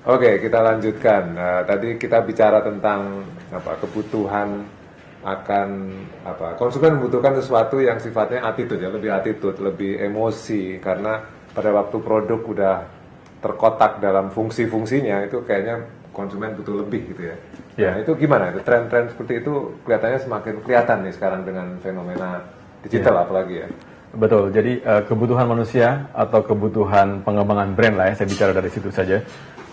Oke, kita lanjutkan. Tadi kita bicara tentang kebutuhan akan konsumen membutuhkan sesuatu yang sifatnya attitude, ya, lebih attitude, lebih emosi, karena pada waktu produk udah terkotak dalam fungsi-fungsinya itu kayaknya konsumen butuh lebih gitu ya. Ya. Nah, itu gimana? Itu tren-tren seperti itu kelihatannya semakin kelihatan nih sekarang dengan fenomena digital apalagi ya. Betul, jadi kebutuhan manusia atau kebutuhan pengembangan brand lah ya, saya bicara dari situ saja.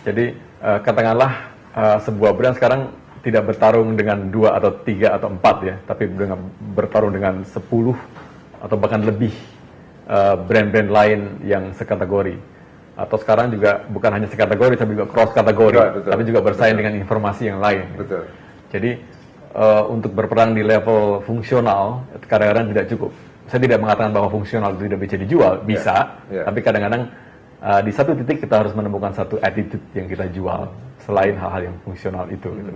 Jadi katakanlah sebuah brand sekarang tidak bertarung dengan 2 atau 3 atau 4 ya, tapi bertarung dengan 10 atau bahkan lebih brand-brand lain yang sekategori. Atau sekarang juga bukan hanya sekategori, tapi juga cross kategori, tapi juga bersaing dengan informasi yang lain. Betul. Jadi untuk berperang di level fungsional kadang-kadang tidak cukup. Saya tidak mengatakan bahwa fungsional itu tidak bisa dijual, bisa, tapi kadang-kadang di satu titik kita harus menemukan satu attitude yang kita jual selain hal-hal yang fungsional itu. Gitu.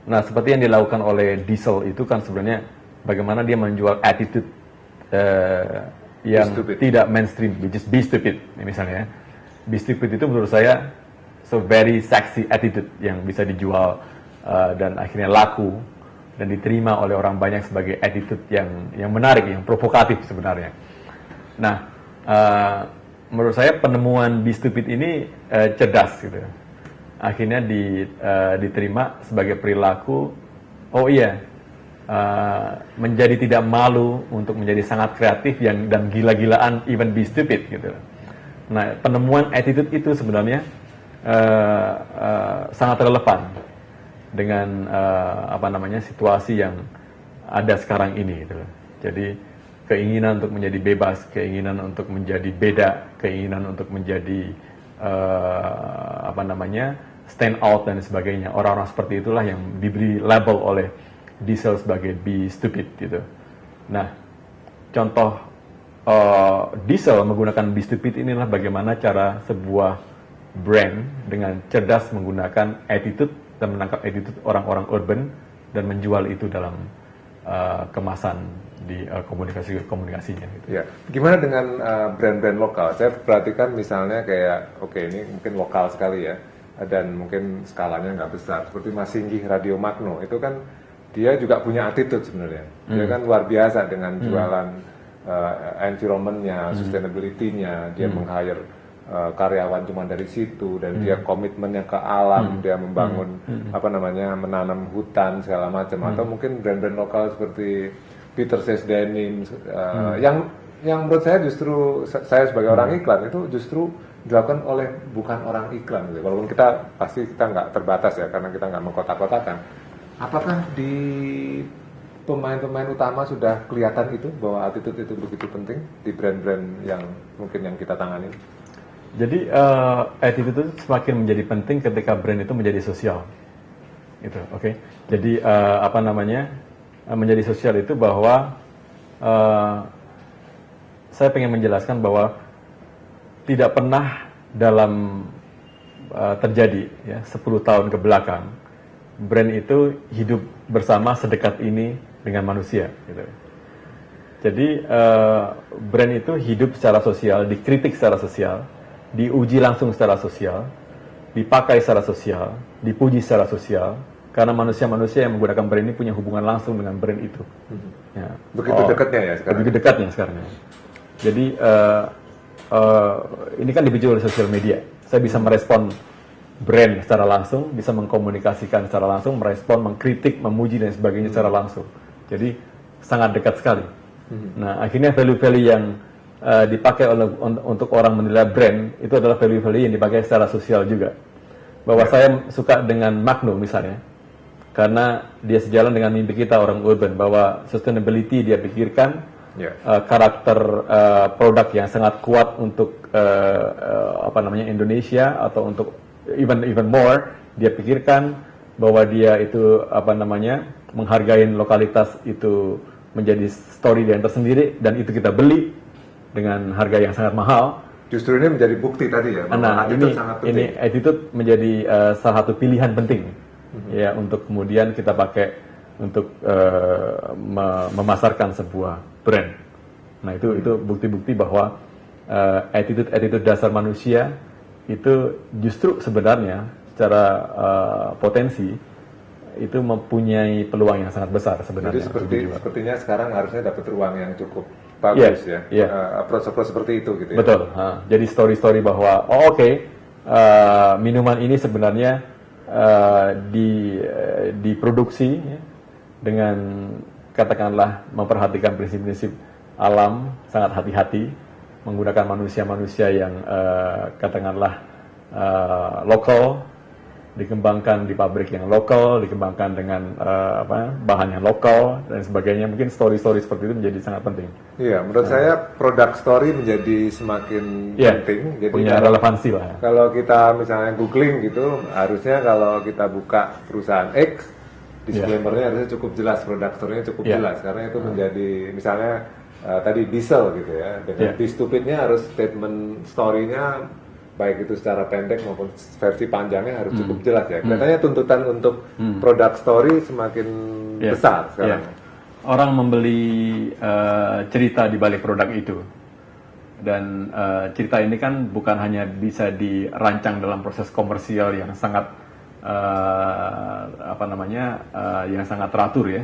Nah, seperti yang dilakukan oleh Diesel itu kan sebenarnya bagaimana dia menjual attitude yang tidak mainstream, which is be stupid, misalnya. Be stupid itu menurut saya so very sexy attitude yang bisa dijual dan akhirnya laku dan diterima oleh orang banyak sebagai attitude yang menarik, yang provokatif sebenarnya. Nah, menurut saya penemuan Be Stupid ini cerdas gitu. Akhirnya diterima sebagai perilaku, menjadi tidak malu untuk menjadi sangat kreatif dan gila-gilaan, even be stupid gitu. Nah, penemuan attitude itu sebenarnya sangat relevan dengan situasi yang ada sekarang ini gitu. Jadi keinginan untuk menjadi bebas, keinginan untuk menjadi beda, keinginan untuk menjadi stand out dan sebagainya. Orang-orang seperti itulah yang diberi label oleh Diesel sebagai be stupid gitu. Nah, contoh Diesel menggunakan be stupid inilah bagaimana cara sebuah brand dengan cerdas menggunakan attitude dan menangkap attitude orang-orang urban dan menjual itu dalam kemasan di komunikasinya. Gitu. Ya, gimana dengan brand-brand lokal? Saya perhatikan misalnya kayak, ini mungkin lokal sekali ya, dan mungkin skalanya nggak besar. Seperti Mas Singgih Radio Magno, itu kan dia juga punya attitude sebenarnya. Dia kan luar biasa dengan jualan environment-nya, sustainability-nya, dia meng-hire karyawan cuma dari situ dan dia komitmennya ke alam, dia membangun menanam hutan segala macam. Atau mungkin brand-brand lokal seperti Peter Says Denim yang menurut saya justru saya sebagai orang iklan itu justru dilakukan oleh bukan orang iklan gitu. Walaupun kita nggak terbatas ya karena kita nggak mengkotak-kotakan. Apakah di pemain-pemain utama sudah kelihatan itu bahwa attitude itu begitu penting di brand-brand yang mungkin yang kita tangani? Jadi attitude itu semakin menjadi penting ketika brand itu menjadi sosial, gitu, oke. Jadi menjadi sosial itu bahwa saya pengen menjelaskan bahwa tidak pernah dalam terjadi ya 10 tahun ke belakang brand itu hidup bersama sedekat ini dengan manusia, gitu. Jadi brand itu hidup secara sosial, dikritik secara sosial, diuji langsung secara sosial, dipakai secara sosial, dipuji secara sosial, karena manusia-manusia yang menggunakan brand ini punya hubungan langsung dengan brand itu. Ya. Begitu dekatnya ya sekarang. Begitu dekatnya sekarang. Jadi ini kan dipicu oleh sosial media. Saya bisa merespon brand secara langsung, bisa mengkomunikasikan secara langsung, merespon, mengkritik, memuji dan sebagainya secara langsung. Jadi sangat dekat sekali. Nah, akhirnya value-value yang dipakai untuk orang menilai brand itu adalah value-value yang dipakai secara sosial juga. Bahwa saya suka dengan Magno misalnya, karena dia sejalan dengan mimpi kita orang urban, bahwa sustainability dia pikirkan, karakter produk yang sangat kuat untuk Indonesia atau untuk even more dia pikirkan, bahwa dia itu menghargai lokalitas itu menjadi story yang tersendiri dan itu kita beli dengan harga yang sangat mahal. Justru ini menjadi bukti tadi ya. Nah, ini attitude menjadi salah satu pilihan penting ya untuk kemudian kita pakai untuk memasarkan sebuah brand. Nah, itu bukti-bukti bahwa attitude dasar manusia itu justru sebenarnya secara potensi itu mempunyai peluang yang sangat besar sebenarnya. Jadi sepertinya sekarang harusnya dapat ruang yang cukup bagus approach seperti itu gitu ya. Betul. Jadi story-story bahwa minuman ini sebenarnya diproduksi ya, dengan katakanlah memperhatikan prinsip-prinsip alam, sangat hati-hati, menggunakan manusia-manusia yang katakanlah lokal, dikembangkan di pabrik yang lokal, dikembangkan dengan bahan yang lokal dan sebagainya. Mungkin story-story seperti itu menjadi sangat penting. Iya, menurut saya product story menjadi semakin penting. Jadi punya relevansi lah. Kalau kita misalnya googling gitu, harusnya kalau kita buka perusahaan X, disclaimer-nya harusnya cukup jelas, product story-nya cukup jelas, karena itu menjadi misalnya tadi diesel gitu ya, dengan be stupid-nya harus statement story-nya baik itu secara pendek maupun versi panjangnya harus cukup jelas ya. Kelihatannya tuntutan untuk product story semakin besar sekarang. Orang membeli cerita di balik produk itu, dan cerita ini kan bukan hanya bisa dirancang dalam proses komersial yang sangat yang sangat teratur ya,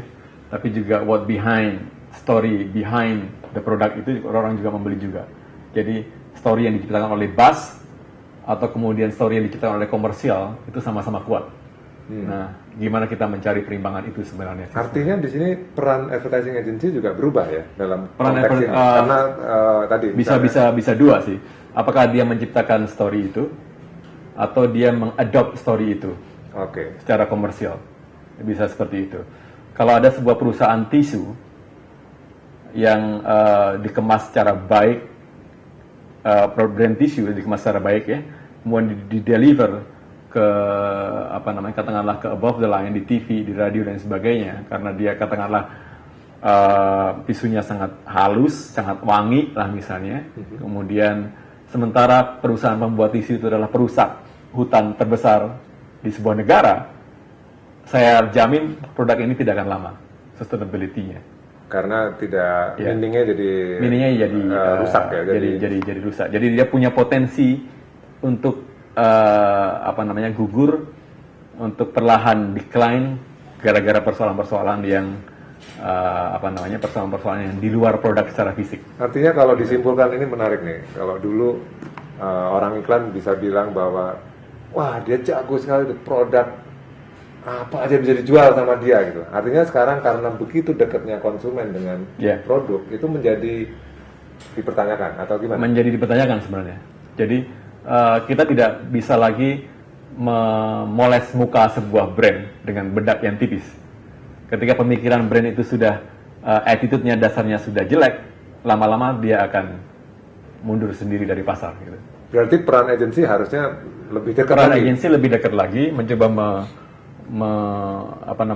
tapi juga what behind story behind the product itu orang juga membeli juga. Jadi story yang diciptakan oleh buzz atau kemudian story yang diciptakan oleh komersial itu sama-sama kuat. Nah, gimana kita mencari perimbangan itu sebenarnya? Artinya di sini peran advertising agency juga berubah ya dalam konteks ini. Karena tadi bisa dua sih. Apakah dia menciptakan story itu atau dia mengadopt story itu? Secara komersial. Bisa seperti itu. Kalau ada sebuah perusahaan tisu yang dikemas secara baik, brand tisu dikemas secara baik ya, kemudian di-deliver ke katakanlah ke above the line di TV, di radio dan sebagainya, karena dia katakanlah tisunya sangat halus, sangat wangi lah misalnya. Kemudian sementara perusahaan pembuat tisu itu adalah perusak hutan terbesar di sebuah negara, saya jamin produk ini tidak akan lama sustainability-nya. Karena tidak meaningnya jadi rusak ya, jadi rusak. Jadi dia punya potensi untuk gugur, untuk perlahan decline gara-gara persoalan-persoalan yang persoalan-persoalan yang di luar produk secara fisik. Artinya kalau disimpulkan ini menarik nih. Kalau dulu orang iklan bisa bilang bahwa wah dia jago sekali di produk, apa aja bisa dijual sama dia gitu. Artinya sekarang karena begitu dekatnya konsumen dengan produk, itu menjadi dipertanyakan atau gimana? Menjadi dipertanyakan sebenarnya. Jadi kita tidak bisa lagi memoles muka sebuah brand dengan bedak yang tipis. Ketika pemikiran brand itu sudah attitude-nya, dasarnya sudah jelek, lama-lama dia akan mundur sendiri dari pasar gitu. Berarti peran agensi harusnya lebih dekat peran lagi? Peran agensi lebih dekat lagi, mencoba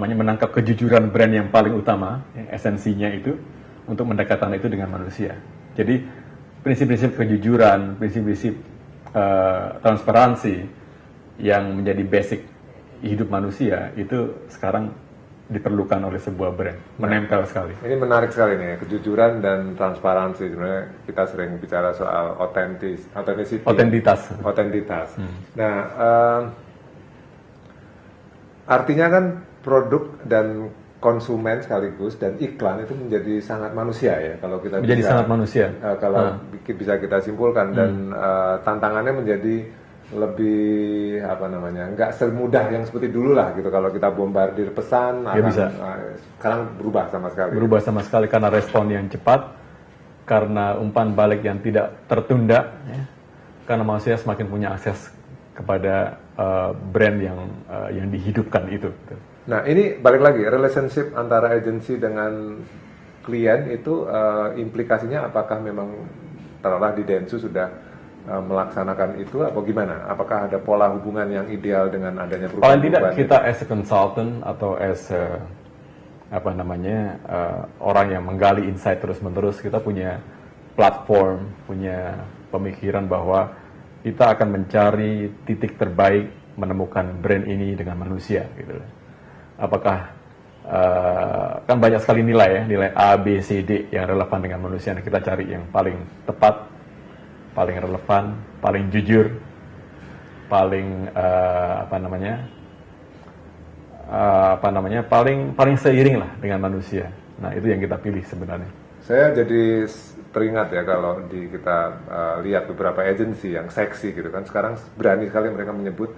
menangkap kejujuran brand yang paling utama, esensinya itu, untuk mendekatkan itu dengan manusia. Jadi prinsip-prinsip kejujuran, prinsip-prinsip transparansi yang menjadi basic hidup manusia itu sekarang diperlukan oleh sebuah brand, menempel sekali. Ini menarik sekali nih, kejujuran dan transparansi. Sebenarnya kita sering bicara soal otentitas. Nah, artinya kan produk dan konsumen sekaligus dan iklan itu menjadi sangat manusia ya, kalau kita menjadi sangat manusia. Kalau bisa kita simpulkan, dan tantangannya menjadi lebih nggak semudah yang seperti dulu lah gitu. Kalau kita bombardir pesan, sekarang berubah sama sekali karena respon yang cepat, karena umpan balik yang tidak tertunda ya. Karena manusia semakin punya akses kepada brand yang dihidupkan itu. Nah, ini balik lagi, relationship antara agensi dengan klien itu implikasinya apakah memang taruhlah di Dentsu sudah melaksanakan itu atau gimana? Apakah ada pola hubungan yang ideal dengan adanya perubahan? Paling tidak kita as a consultant atau as orang yang menggali insight terus-menerus, kita punya platform, punya pemikiran bahwa kita akan mencari titik terbaik menemukan brand ini dengan manusia gitu. Apakah kan banyak sekali nilai A, B, C, D yang relevan dengan manusia. Nah, kita cari yang paling tepat, paling relevan, paling jujur, paling paling seiring lah dengan manusia. Nah, itu yang kita pilih sebenarnya. Saya jadi teringat ya kalau kita lihat beberapa agensi yang seksi gitu kan, sekarang berani sekali mereka menyebut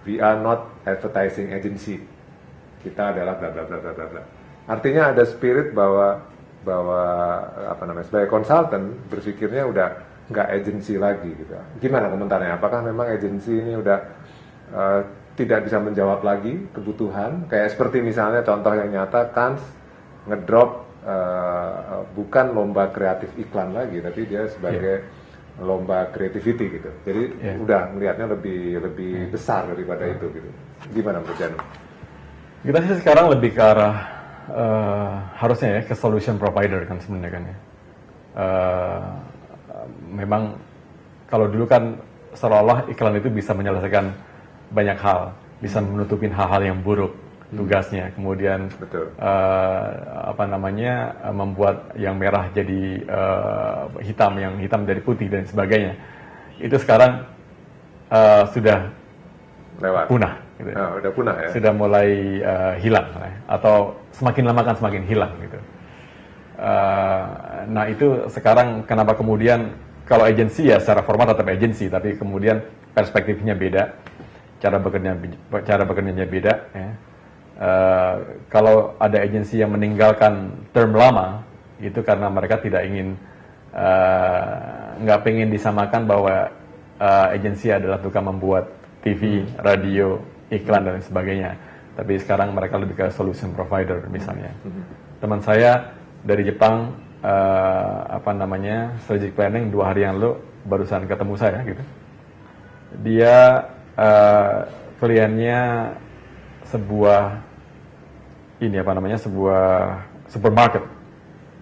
we are not advertising agency, kita adalah bla bla bla bla bla bla. Artinya ada spirit bahwa sebagai konsultan berpikirnya udah nggak agensi lagi gitu. Gimana komentarnya? Apakah memang agensi ini udah tidak bisa menjawab lagi kebutuhan? Kayak seperti misalnya contoh yang nyata, Cannes ngedrop bukan lomba kreatif iklan lagi, tapi dia sebagai lomba creativity gitu. Jadi udah melihatnya lebih besar daripada itu gitu. Gimana menurut Janu? Kita sih sekarang lebih ke arah harusnya ya ke solution provider kan sebenarnya kan ya. Memang kalau dulu kan seolah-olah iklan itu bisa menyelesaikan banyak hal, bisa menutupin hal-hal yang buruk tugasnya, kemudian membuat yang merah jadi hitam, yang hitam jadi putih dan sebagainya. Itu sekarang sudah lewat, punah gitu. Udah punah ya, sudah mulai hilang atau semakin lama kan semakin hilang gitu. Nah itu sekarang kenapa kemudian kalau agensi ya secara format tetap agensi, tapi kemudian perspektifnya beda, cara bekerjanya beda ya. Kalau ada agensi yang meninggalkan term lama, itu karena mereka tidak ingin, nggak pengen disamakan bahwa agensi adalah tukang membuat TV, radio, iklan dan sebagainya. Tapi sekarang mereka lebih ke solution provider misalnya. Teman saya dari Jepang, strategic planning 2 hari yang lalu barusan ketemu saya gitu. Dia kliennya sebuah supermarket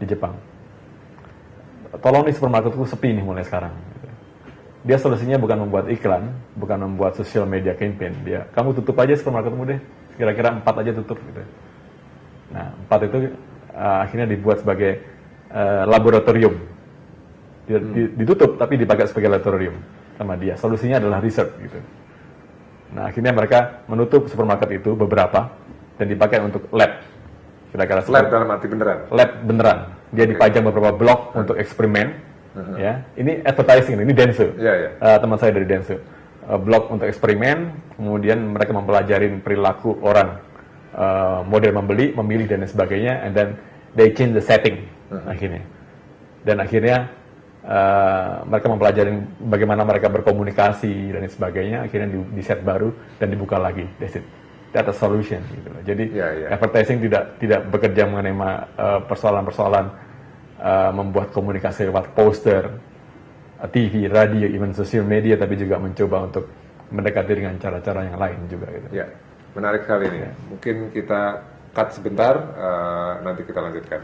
di Jepang. Tolong nih supermarketku sepi nih mulai sekarang. Dia solusinya bukan membuat iklan, bukan membuat social media campaign. Dia, kamu tutup aja supermarketmu deh. Kira-kira 4 aja tutup gitu. Nah, 4 itu akhirnya dibuat sebagai laboratorium. Ditutup tapi dipakai sebagai laboratorium sama dia. Solusinya adalah research gitu. Nah, akhirnya mereka menutup supermarket itu beberapa dan dipakai untuk lab. Kira-kira lab dalam arti beneran. Lab beneran. Dia dipajang beberapa blok untuk eksperimen. Ya, ini advertising, ini Dentsu. Teman saya dari Dentsu. Blog untuk eksperimen, kemudian mereka mempelajari perilaku orang, model membeli, memilih dan sebagainya, and then they change the setting akhirnya. Dan akhirnya mereka mempelajari bagaimana mereka berkomunikasi dan sebagainya, akhirnya di set baru dan dibuka lagi. That's it. That's a solution gitu. Jadi advertising tidak bekerja mengenai persoalan-persoalan membuat komunikasi lewat poster, TV, radio, even social media, tapi juga mencoba untuk mendekati dengan cara-cara yang lain juga gitu. Ya, menarik sekali nih. Mungkin kita cut sebentar, nanti kita lanjutkan.